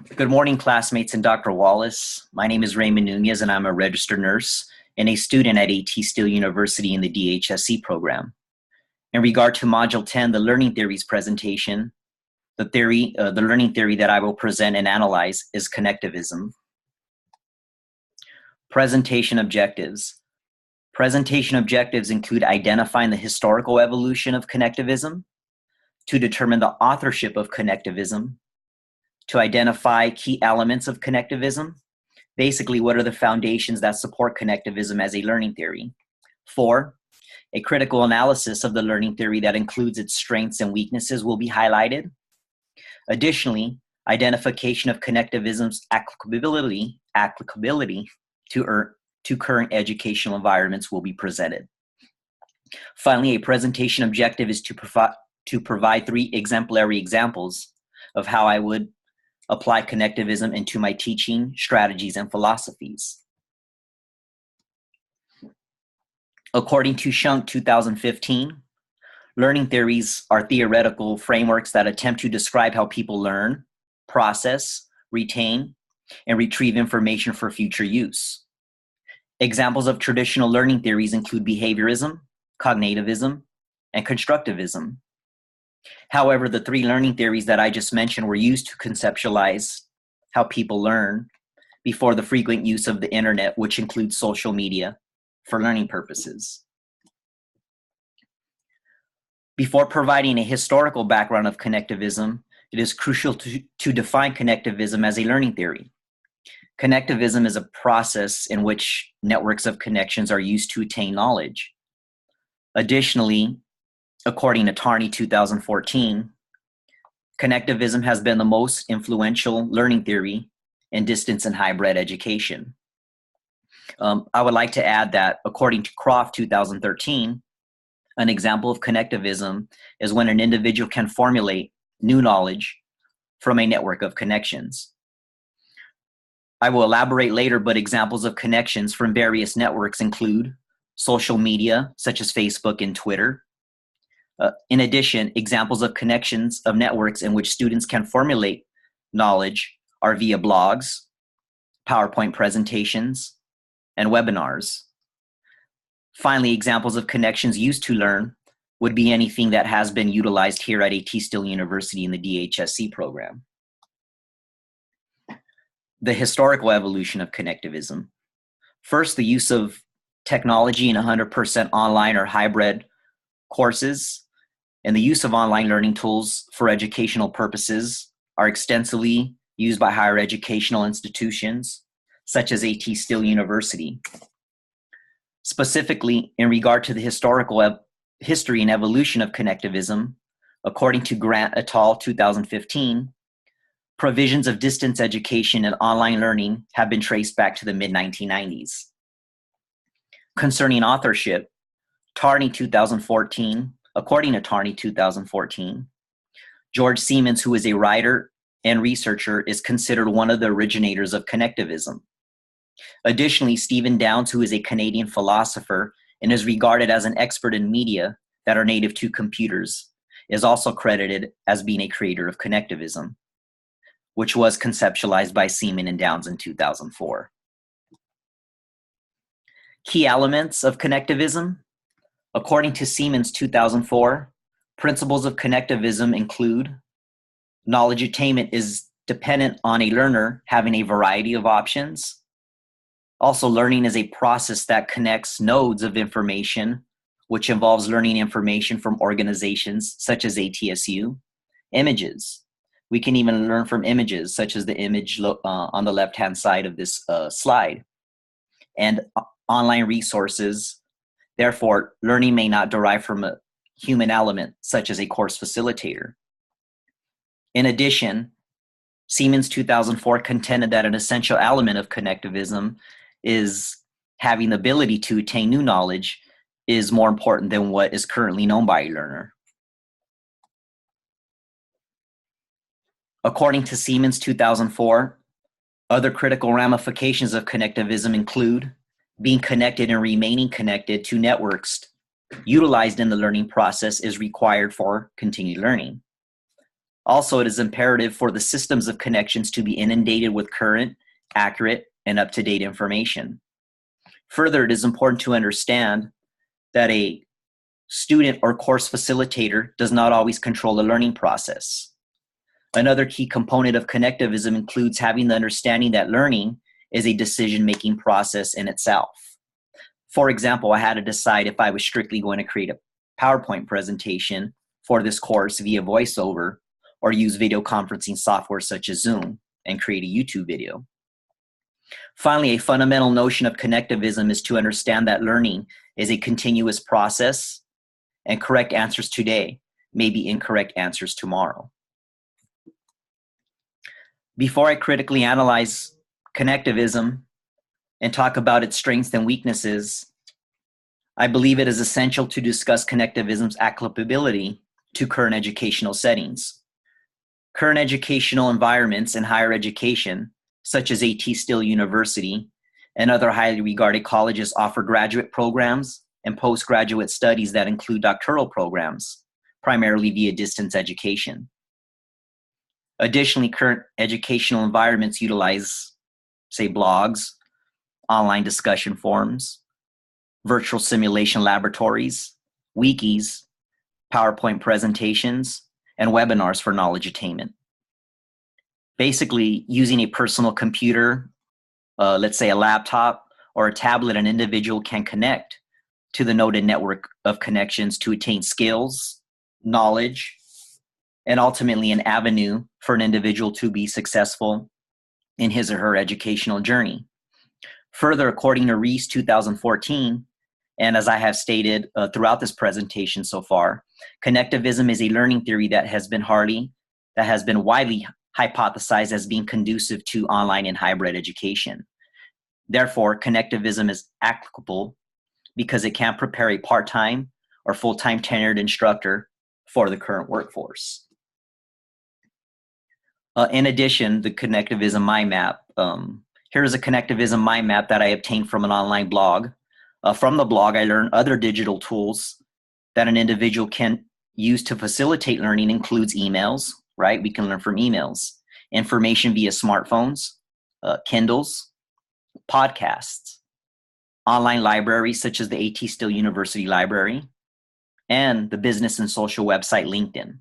Good morning, classmates and Dr. Wallace. My name is Raymond Nunez, and I'm a registered nurse and a student at Steele University in the DHSc program. In regard to Module 10, the Learning Theories presentation, the learning theory that I will present and analyze is Connectivism. Presentation objectives. Presentation objectives include identifying the historical evolution of Connectivism, to determine the authorship of Connectivism, to identify key elements of Connectivism. Basically, what are the foundations that support Connectivism as a learning theory? 4, a critical analysis of the learning theory that includes its strengths and weaknesses will be highlighted. Additionally, identification of Connectivism's applicability to current educational environments will be presented. Finally, a presentation objective is to provide 3 exemplary examples of how I would apply Connectivism into my teaching strategies and philosophies. According to Shunk 2015, learning theories are theoretical frameworks that attempt to describe how people learn, process, retain, and retrieve information for future use. Examples of traditional learning theories include behaviorism, cognitivism, and constructivism. However, the 3 learning theories that I just mentioned were used to conceptualize how people learn before the frequent use of the internet, which includes social media, for learning purposes. Before providing a historical background of Connectivism, it is crucial to define Connectivism as a learning theory. Connectivism is a process in which networks of connections are used to attain knowledge. Additionally, according to Tarney 2014, Connectivism has been the most influential learning theory in distance and hybrid education. I would like to add that according to Croft 2013, an example of Connectivism is when an individual can formulate new knowledge from a network of connections. I will elaborate later, but examples of connections from various networks include social media, such as Facebook and Twitter. In addition, examples of connections of networks in which students can formulate knowledge are via blogs, PowerPoint presentations, and webinars. Finally, examples of connections used to learn would be anything that has been utilized here at Steele University in the DHSc program. The historical evolution of Connectivism. First, the use of technology in 100% online or hybrid courses and the use of online learning tools for educational purposes are extensively used by higher educational institutions, such as Steele University. Specifically, in regard to the historical history and evolution of Connectivism, according to Grant et al. 2015, provisions of distance education and online learning have been traced back to the mid-1990s. Concerning authorship, Tarney 2014, according to Tarney 2014, George Siemens, who is a writer and researcher, is considered one of the originators of Connectivism. Additionally, Stephen Downes, who is a Canadian philosopher and is regarded as an expert in media that are native to computers, is also credited as being a creator of Connectivism, which was conceptualized by Siemens and Downes in 2004. Key elements of Connectivism. According to Siemens 2004, principles of Connectivism include knowledge attainment is dependent on a learner having a variety of options. Also, learning is a process that connects nodes of information, which involves learning information from organizations such as ATSU. Images. We can even learn from images, such as the image on the left-hand side of this slide. And online resources. Therefore, learning may not derive from a human element, such as a course facilitator. In addition, Siemens 2004 contended that an essential element of Connectivism is having the ability to attain new knowledge is more important than what is currently known by a learner. According to Siemens 2004, other critical ramifications of Connectivism include being connected and remaining connected to networks utilized in the learning process is required for continued learning. Also, it is imperative for the systems of connections to be inundated with current, accurate, and up-to-date information. Further, it is important to understand that a student or course facilitator does not always control the learning process. Another key component of connectivism includes having the understanding that learning is a decision-making process in itself. For example, I had to decide if I was strictly going to create a PowerPoint presentation for this course via voiceover or use video conferencing software such as Zoom and create a YouTube video. Finally, a fundamental notion of connectivism is to understand that learning is a continuous process, and correct answers today may be incorrect answers tomorrow. Before I critically analyze connectivism and talk about its strengths and weaknesses, I believe it is essential to discuss connectivism's applicability to current educational settings. Current educational environments in higher education, such as A.T. Still University and other highly regarded colleges, offer graduate programs and postgraduate studies that include doctoral programs, primarily via distance education. Additionally, current educational environments utilize, say, blogs, online discussion forums, virtual simulation laboratories, wikis, PowerPoint presentations, and webinars for knowledge attainment. Basically, using a personal computer, let's say a laptop or a tablet, an individual can connect to the node and network of connections to attain skills, knowledge, and ultimately an avenue for an individual to be successful in his or her educational journey. Further, according to Reese 2014, and as I have stated throughout this presentation so far, connectivism is a learning theory that has been widely hypothesized as being conducive to online and hybrid education. Therefore, connectivism is applicable because it can prepare a part-time or full-time tenured instructor for the current workforce. In addition, the connectivism mind map. Here's a connectivism mind map that I obtained from an online blog. From the blog, I learned other digital tools that an individual can use to facilitate learning includes emails, right? We can learn from emails, information via smartphones, Kindles, podcasts, online libraries such as the A.T. Still University Library, and the business and social website LinkedIn.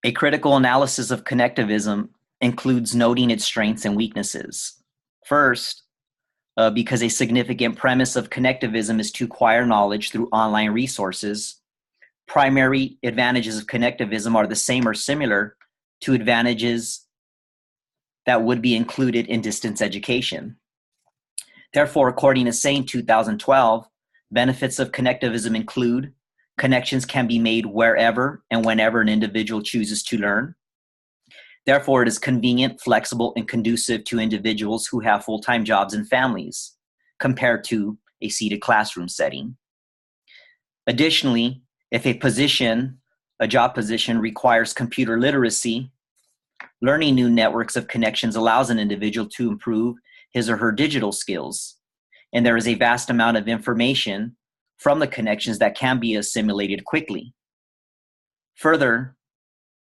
A critical analysis of connectivism includes noting its strengths and weaknesses. First, because a significant premise of connectivism is to acquire knowledge through online resources, primary advantages of connectivism are the same or similar to advantages that would be included in distance education. Therefore, according to SANE 2012, benefits of connectivism include connections can be made wherever and whenever an individual chooses to learn. Therefore, it is convenient, flexible, and conducive to individuals who have full-time jobs and families compared to a seated classroom setting. Additionally, if a job position requires computer literacy, learning new networks of connections allows an individual to improve his or her digital skills. And there is a vast amount of information from the connections that can be assimilated quickly. Further,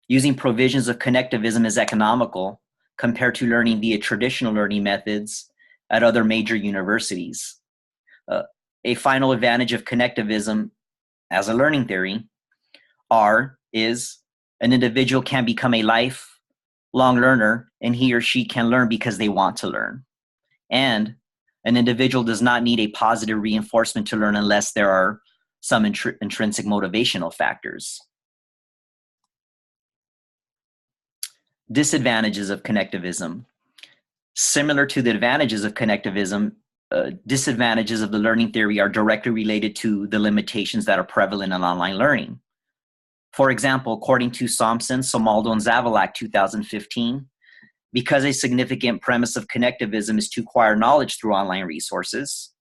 using provisions of connectivism is economical compared to learning via traditional learning methods at other major universities. A final advantage of connectivism as a learning theory is an individual can become a lifelong learner, and he or she can learn because they want to learn. And an individual does not need a positive reinforcement to learn unless there are some intrinsic motivational factors. Disadvantages of connectivism. Similar to the advantages of connectivism, disadvantages of the learning theory are directly related to the limitations that are prevalent in online learning. For example, according to Somson, Somaldo, and Zavalak 2015, because a significant premise of connectivism is to acquire knowledge through online resources,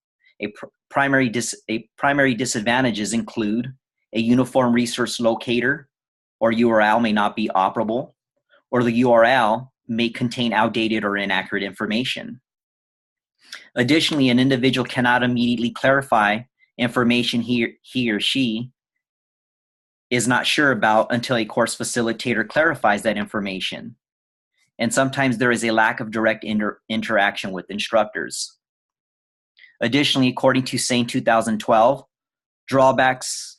primary disadvantages include a uniform resource locator or URL may not be operable, or the URL may contain outdated or inaccurate information. Additionally, an individual cannot immediately clarify information he or she is not sure about until a course facilitator clarifies that information. And sometimes there is a lack of direct interaction with instructors. Additionally, according to SANE 2012, drawbacks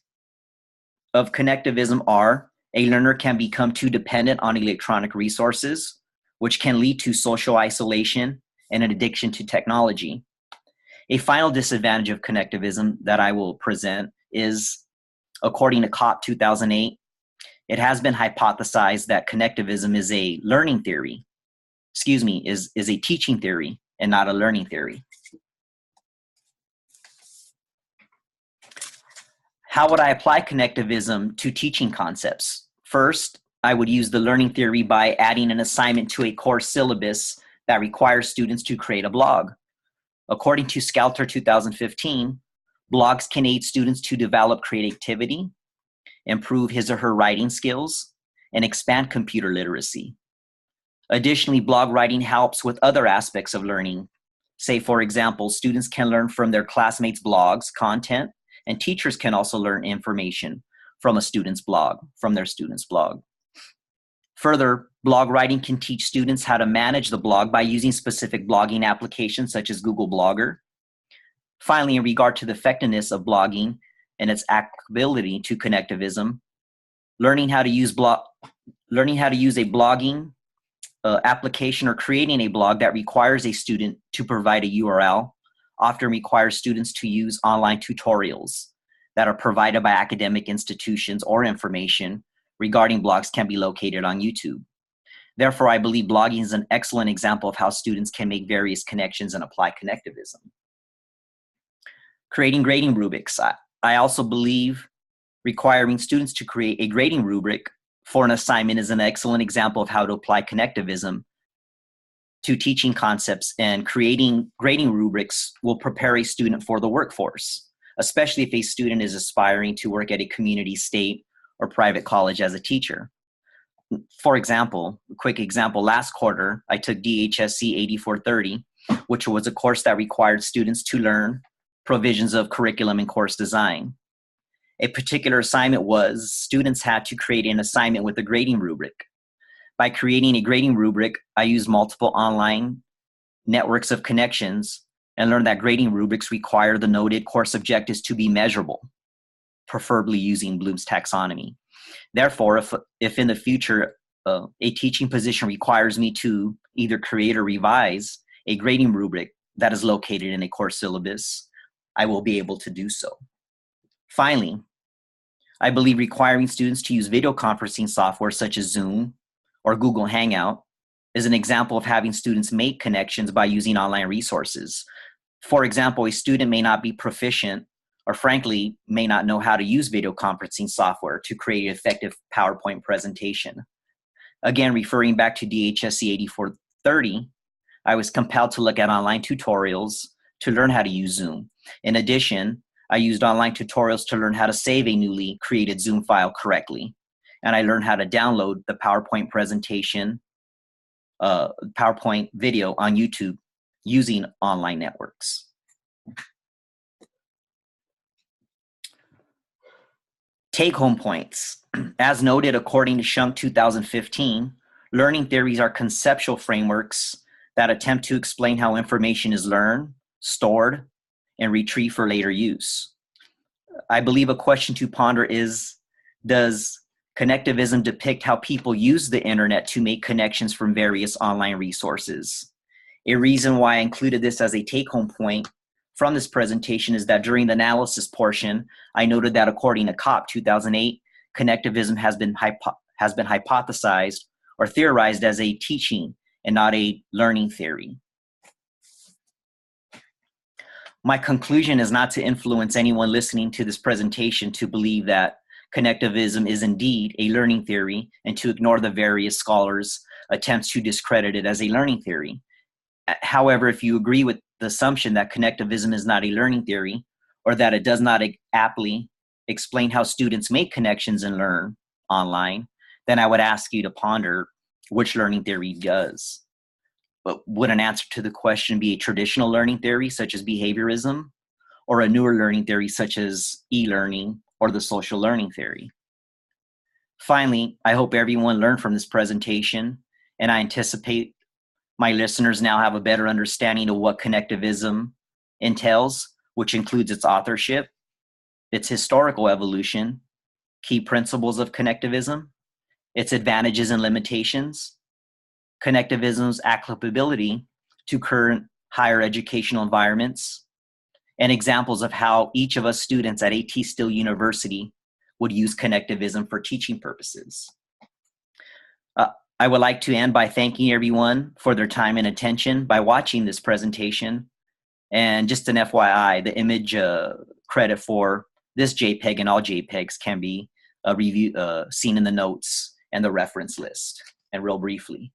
of connectivism are a learner can become too dependent on electronic resources, which can lead to social isolation and an addiction to technology. A final disadvantage of connectivism that I will present is, according to COP 2008, it has been hypothesized that connectivism is a learning theory, is a teaching theory and not a learning theory. How would I apply connectivism to teaching concepts? First, I would use the learning theory by adding an assignment to a course syllabus that requires students to create a blog. According to Scalter 2015, blogs can aid students to develop creativity, improve his or her writing skills, and expand computer literacy. Additionally, blog writing helps with other aspects of learning. Say, for example, students can learn from their classmates' blogs, content, and teachers can also learn information from their student's blog. Further, blog writing can teach students how to manage the blog by using specific blogging applications such as Google Blogger. Finally, in regard to the effectiveness of blogging and its applicability to connectivism, learning how to use a blogging application or creating a blog that requires a student to provide a URL often requires students to use online tutorials that are provided by academic institutions, or information regarding blogs can be located on YouTube. Therefore, I believe blogging is an excellent example of how students can make various connections and apply connectivism. Creating grading rubrics. I also believe requiring students to create a grading rubric for an assignment is an excellent example of how to apply connectivism to teaching concepts, and creating grading rubrics will prepare a student for the workforce, especially if a student is aspiring to work at a community, state, or private college as a teacher. For example, a quick example, last quarter, I took DHSc 8430, which was a course that required students to learn provisions of curriculum and course design. A particular assignment was students had to create an assignment with a grading rubric. By creating a grading rubric, I used multiple online networks of connections and learned that grading rubrics require the noted course objectives to be measurable, preferably using Bloom's taxonomy. Therefore, if in the future a teaching position requires me to either create or revise a grading rubric that is located in a course syllabus, I will be able to do so. Finally, I believe requiring students to use video conferencing software such as Zoom or Google Hangout is an example of having students make connections by using online resources. For example, a student may not be proficient or frankly may not know how to use video conferencing software to create an effective PowerPoint presentation. Again, referring back to DHSc 8430, I was compelled to look at online tutorials to learn how to use Zoom. In addition, I used online tutorials to learn how to save a newly created Zoom file correctly. And I learned how to download the PowerPoint presentation, PowerPoint video on YouTube using online networks. Take-home points. As noted, according to Shunk 2015, learning theories are conceptual frameworks that attempt to explain how information is learned, stored, and retrieved for later use. I believe a question to ponder is, does connectivism depict how people use the internet to make connections from various online resources? A reason why I included this as a take-home point from this presentation is that during the analysis portion, I noted that according to COP 2008, connectivism has been hypothesized or theorized as a teaching and not a learning theory. My conclusion is not to influence anyone listening to this presentation to believe that connectivism is indeed a learning theory and to ignore the various scholars' attempts to discredit it as a learning theory. However, if you agree with the assumption that connectivism is not a learning theory, or that it does not aptly explain how students make connections and learn online, then I would ask you to ponder which learning theory does. But would an answer to the question be a traditional learning theory such as behaviorism, or a newer learning theory such as e-learning or the social learning theory? Finally, I hope everyone learned from this presentation, and I anticipate my listeners now have a better understanding of what connectivism entails, which includes its authorship, its historical evolution, key principles of connectivism, its advantages and limitations, connectivism's applicability to current higher educational environments, and examples of how each of us students at A.T. Still University would use connectivism for teaching purposes. I would like to end by thanking everyone for their time and attention by watching this presentation. And just an FYI, the image credit for this JPEG and all JPEGs can be seen in the notes and the reference list. And real briefly,